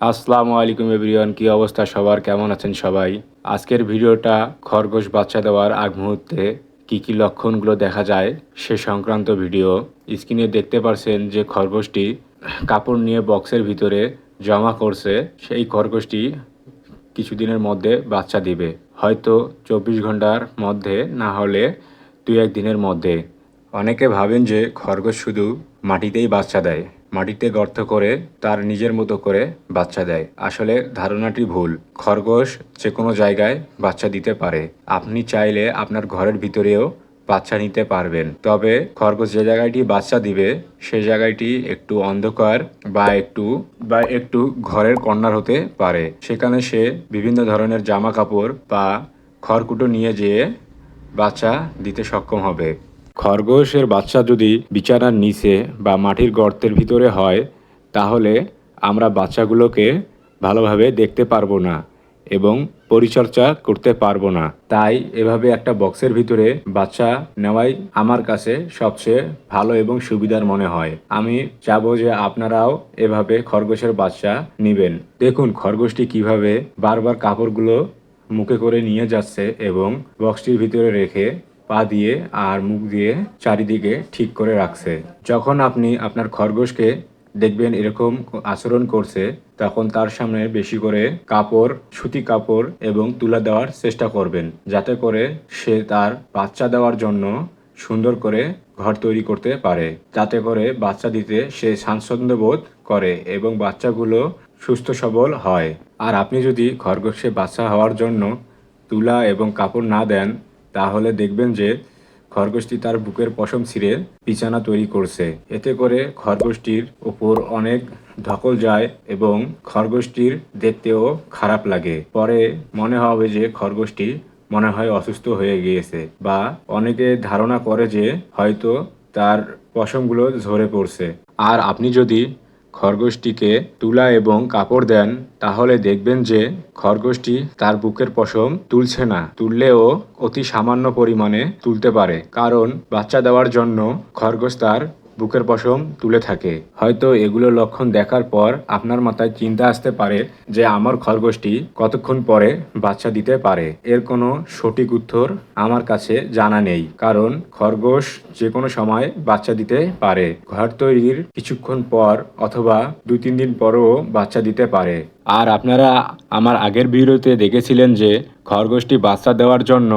আসসালামু আলাইকুম এভরিওয়ান, কি অবস্থা সবার, কেমন আছেন সবাই? আজকের ভিডিওটা খরগোশ বাচ্চা দেওয়ার আগ মুহূর্তে কি লক্ষণগুলো দেখা যায় সে সংক্রান্ত ভিডিও। স্ক্রিনে দেখতে পারছেন যে খরগোশটি কাপড় নিয়ে বক্সের ভিতরে জমা করছে। সেই খরগোশটি কিছুদিনের মধ্যে বাচ্চা দিবে, হয়তো 24 ঘন্টার মধ্যে, না হলে 2-1 দিনের মধ্যে। অনেকে ভাবেন যে খরগোশ শুধু মাটিতেই বাচ্চা দেয়, মাটিতে গর্ত করে তার নিজের মতো করে বাচ্চা দেয়। আসলে ধারণাটি ভুল। খরগোশ যে কোনো জায়গায় বাচ্চা দিতে পারে। আপনি চাইলে আপনার ঘরের ভিতরেও বাচ্চা নিতে পারবেন, তবে খরগোশ যে জায়গাটি বাচ্চা দিবে সে জায়গাটি একটু অন্ধকার বা একটু ঘরের কর্নার হতে পারে। সেখানে সে বিভিন্ন ধরনের জামা কাপড় বা খড়কুটো নিয়ে যেয়ে বাচ্চা দিতে সক্ষম হবে। খরগোশের বাচ্চা যদি বিছানার নিচে বা মাটির গর্তের ভিতরে হয়, তাহলে আমরা বাচ্চাগুলোকে ভালোভাবে দেখতে পারবো না এবং পরিচর্যা করতে পারবো না। তাই এভাবে একটা বক্সের ভিতরে বাচ্চা নেওয়াই আমার কাছে সবচেয়ে ভালো এবং সুবিধার মনে হয়। আমি চাবো যে আপনারাও এভাবে খরগোশের বাচ্চা নেবেন। দেখুন খরগোশটি কিভাবে বারবার কাপড়গুলো মুখে করে নিয়ে যাচ্ছে এবং বক্সটির ভিতরে রেখে পা দিয়ে আর মুখ দিয়ে চারিদিকে ঠিক করে রাখছে। যখন আপনি আপনার খরগোশকে দেখবেন এরকম আচরণ করছে, তখন তার সামনে বেশি করে কাপড়, সুতি কাপড় এবং তুলা দেওয়ার চেষ্টা করবেন, যাতে করে সে তার বাচ্চা দেওয়ার জন্য সুন্দর করে ঘর তৈরি করতে পারে, যাতে করে বাচ্চা দিতে সে স্বাচ্ছন্দ্য বোধ করে এবং বাচ্চাগুলো সুস্থ সবল হয়। আর আপনি যদি খরগোশে বাচ্চা হওয়ার জন্য তুলা এবং কাপড় না দেন, তাহলে দেখবেন যে খরগোশটি তার বুকের পশম ছিঁড়ে বিছানা তৈরি করছে। এতে করে খরগোশটির ওপর অনেক ধকল যায় এবং খরগোশটির দেখতেও খারাপ লাগে। পরে মনে হবে যে খরগোশটি মনে হয় অসুস্থ হয়ে গিয়েছে, বা অনেকে ধারণা করে যে হয়তো তার পশমগুলো ঝরে পড়ছে। আর আপনি যদি খরগোশটিকে তুলা এবং কাপড় দেন, তাহলে দেখবেন যে খরগোশটি তার বুকের পশম তুলছে না, তুললেও অতি সামান্য পরিমাণে তুলতে পারে, কারণ বাচ্চা দেওয়ার জন্য খরগোশ তার বুকের পশম তুলে থাকে। হয়তো এগুলো লক্ষণ দেখার পর আপনার মাথায় চিন্তা আসতে পারে যে আমার খরগোশটি কতক্ষণ পরে বাচ্চা দিতে পারে। এর কোনো সঠিক উত্তর আমার কাছে জানা নেই, কারণ খরগোশ যে কোনো সময় বাচ্চা দিতে পারে। ঘর তৈরির কিছুক্ষণ পর অথবা 2-3 দিন পরও বাচ্চা দিতে পারে। আর আপনারা আমার আগের ভিডিওতে দেখেছিলেন যে খরগোশটি বাচ্চা দেওয়ার জন্য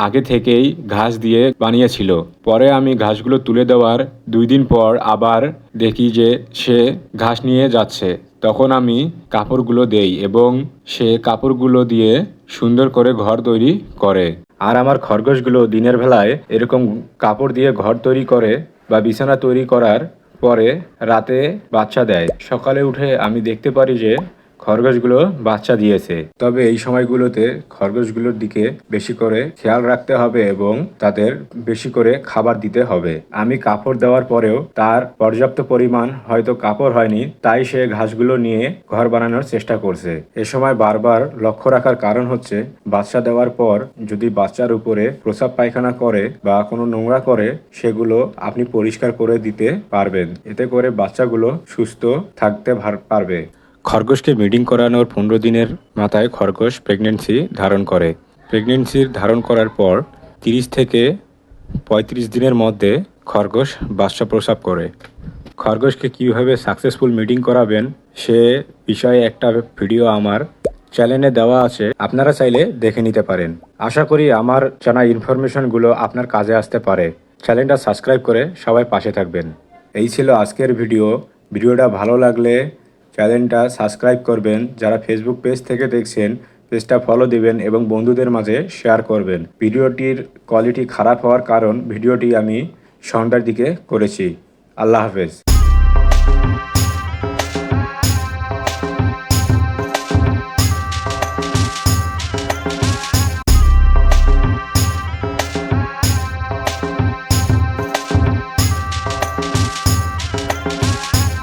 আগে থেকেই ঘাস দিয়ে বানিয়েছিল। পরে আমি ঘাসগুলো তুলে দেওয়ার 2 দিন পর আবার দেখি যে সে ঘাস নিয়ে যাচ্ছে। তখন আমি কাপড়গুলো দেই এবং সে কাপড়গুলো দিয়ে সুন্দর করে ঘর তৈরি করে। আর আমার খরগোশগুলো দিনের বেলায় এরকম কাপড় দিয়ে ঘর তৈরি করে বা বিছানা তৈরি করার পরে রাতে বাচ্চা দেয়। সকালে উঠে আমি দেখতে পারি যে খরগোশগুলো বাচ্চা দিয়েছে। তবে এই সময়গুলোতে খরগোশগুলোর দিকে বেশি করে খেয়াল রাখতে হবে এবং তাদের বেশি করে খাবার দিতে হবে। আমি কাপড় দেওয়ার পরেও তার পর্যাপ্ত পরিমাণ হয়তো কাপড় হয়নি, তাই সে ঘাসগুলো নিয়ে ঘর বানানোর চেষ্টা করছে। এ সময় বারবার লক্ষ্য রাখার কারণ হচ্ছে, বাচ্চা দেওয়ার পর যদি বাচ্চার উপরে প্রস্রাব পায়খানা করে বা কোনো নোংরা করে, সেগুলো আপনি পরিষ্কার করে দিতে পারবেন। এতে করে বাচ্চাগুলো সুস্থ থাকতে পারবে। খরগোশকে ব্রিডিং করানোর 15 দিনের মাথায় খরগোশ প্রেগনেন্সি ধারণ করে। প্রেগনেন্সির ধারণ করার পর 30 থেকে 35 দিনের মধ্যে খরগোশ বাচ্চা প্রসব করে। খরগোশকে কীভাবে সাকসেসফুল ব্রিডিং করাবেন সে বিষয়ে একটা ভিডিও আমার চ্যানেলে দেওয়া আছে, আপনারা চাইলে দেখে নিতে পারেন। আশা করি আমার জানা ইনফরমেশনগুলো আপনার কাজে আসতে পারে। চ্যানেলটা সাবস্ক্রাইব করে সবাই পাশে থাকবেন। এই ছিল আজকের ভিডিওটা ভালো লাগলে চ্যানেলটা সাবস্ক্রাইব করবেন। যারা ফেসবুক পেজ থেকে দেখছেন, পেজটা ফলো দিবেন এবং বন্ধুদের মাঝে শেয়ার করবেন। ভিডিওটির কোয়ালিটি খারাপ হওয়ার কারণ ভিডিওটি আমি সন্ধ্যার দিকে করেছি। আল্লাহ হাফেজ।